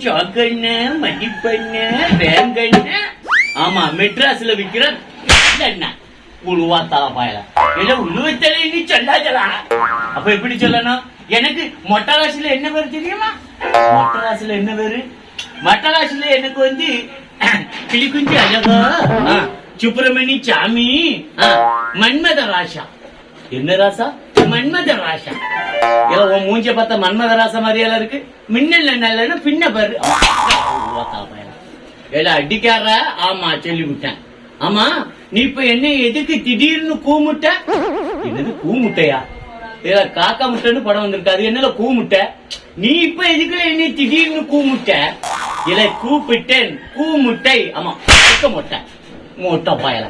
சாக்கண்ண மடிப்பண்ண வேங்கண்ண. ஆமா, மெட்ராஸ்ல விக்கிற அண்ணா உழுவா தலப்பாயில இல்ல உழுவத்தலை நீ சொல்லாதலா. அப்ப எப்படி சொல்லணும்? எனக்கு மொட்டராசில என்ன பேரு தெரியுமா? மொட்டராசில என்ன பேரு? மொட்டராசில எனக்கு வந்து கிளிக்குஞ்சி அழகா, சுப்பிரமணி சாமி, மன்மத ராசா. என்ன ராசா? மன்மத ராசா. உன் மூஞ்ச பார்த்தா மன்மத ராசா மாதிரியால இருக்கு. மின்னல் நல்ல பின்ன பாரு. அடிக்கார. ஆமா சொல்லிவிட்டேன். ஆமா, நீ இப்ப என்ன எதுக்கு திடீர்னு கூமுட்ட? என்னது கூமுட்டையா? இல்ல காக்கா முட்டைன்னு படம் வந்திருக்காது. என்னல கூமுட்டை? நீ இப்ப எதுக்குல என்ன திடீர்னு கூமுட்ட? இல்ல கூப்பிட்டேன் கூமுட்டை. ஆமா முட்டை மொட்டை பாயல.